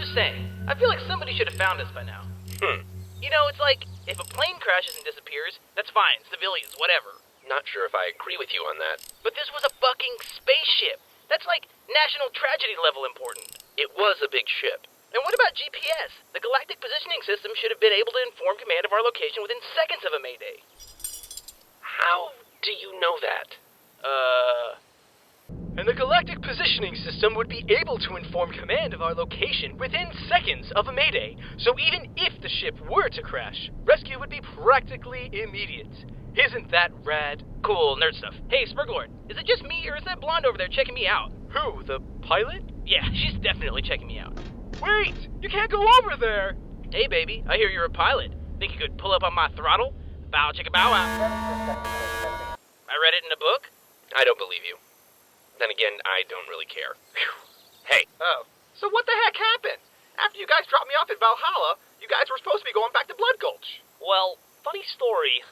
just saying, I feel like somebody should have found us by now. You know, it's like, if a plane crashes and disappears, that's fine, civilians, whatever. Not sure if I agree with you on that. But this was a fucking spaceship. That's like national tragedy level important. It was a big ship. And what about GPS? The Galactic Positioning System should have been able to inform command of our location within seconds of a mayday. How do you know that? And the Galactic Positioning System would be able to inform command of our location within seconds of a mayday. So even if the ship were to crash, rescue would be practically immediate. Isn't that rad? Cool, nerd stuff. Hey, Spurglord, is it just me or is that blonde over there checking me out? Who, the pilot? Yeah, she's definitely checking me out. Wait! You can't go over there! Hey, baby, I hear you're a pilot. Think you could pull up on my throttle? Bow chicka bow wow. I read it in a book? I don't believe you. Then again, I don't really care. Whew. Hey. Oh. So what the heck happened? After you guys dropped me off at Valhalla, you guys were supposed to be going back to Blood Gulch. Well, funny story.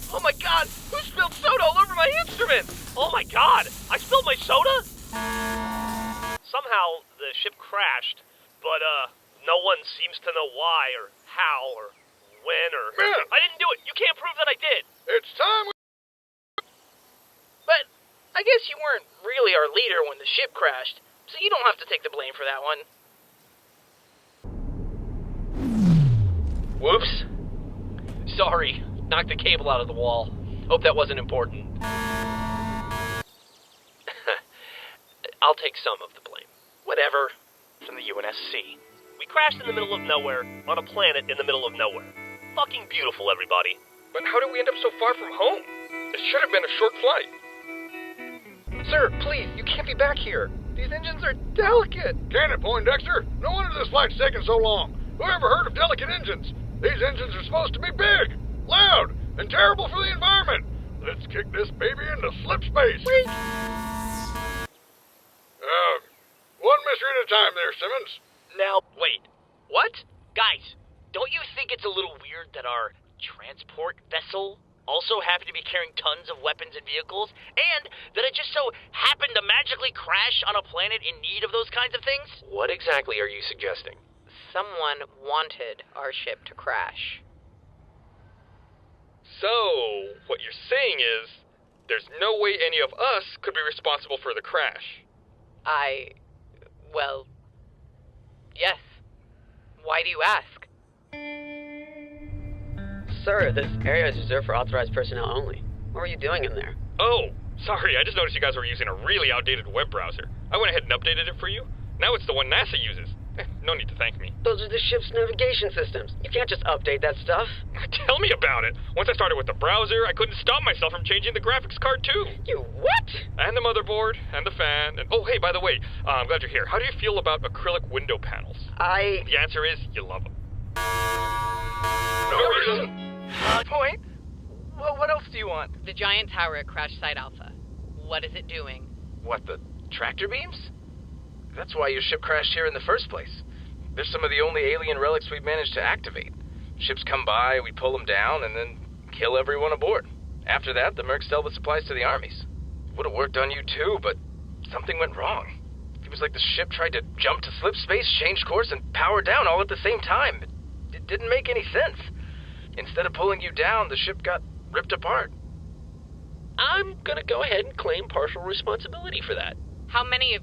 Oh my god! Who spilled soda all over my instrument? Oh my god! I spilled my soda? Somehow, the ship crashed, but, no one seems to know why, or how, or when, or... Man. I didn't do it! You can't prove that I did! It's time But I guess you weren't really our leader when the ship crashed, so you don't have to take the blame for that one. Whoops. Sorry. Knocked the cable out of the wall. Hope that wasn't important. I'll take some of the blame. Whatever. From the UNSC. We crashed in the middle of nowhere, on a planet in the middle of nowhere. Fucking beautiful, everybody. But how did we end up so far from home? It should have been a short flight. Sir, please, you can't be back here. These engines are delicate. Can it, Poindexter? No wonder this flight's taking so long. Who ever heard of delicate engines? These engines are supposed to be big, loud, and terrible for the environment. Let's kick this baby into slip space. One mystery at a time there, Simmons. Now, wait. What? Guys, don't you think it's a little weird that our transport vessel also happened to be carrying tons of weapons and vehicles, and that it just so happened to magically crash on a planet in need of those kinds of things? What exactly are you suggesting? Someone wanted our ship to crash. So, what you're saying is, there's no way any of us could be responsible for the crash. Well, yes. Why do you ask? Sir, this area is reserved for authorized personnel only. What were you doing in there? Oh, sorry, I just noticed you guys were using a really outdated web browser. I went ahead and updated it for you. Now it's the one NASA uses. No need to thank me. Those are the ship's navigation systems. You can't just update that stuff. Tell me about it. Once I started with the browser, I couldn't stop myself from changing the graphics card too. You what? And the motherboard, and the fan, and oh hey, by the way, I'm glad you're here. How do you feel about acrylic window panels? The answer is, you love them. No reason. Point? Well, what else do you want? The giant tower at Crash Site Alpha. What is it doing? What, the tractor beams? That's why your ship crashed here in the first place. They're some of the only alien relics we've managed to activate. Ships come by, we pull them down, and then kill everyone aboard. After that, the mercs sell the supplies to the armies. Would have worked on you too, but something went wrong. It was like the ship tried to jump to slip space, change course, and power down all at the same time. It didn't make any sense. Instead of pulling you down, the ship got ripped apart. I'm gonna go ahead and claim partial responsibility for that. How many of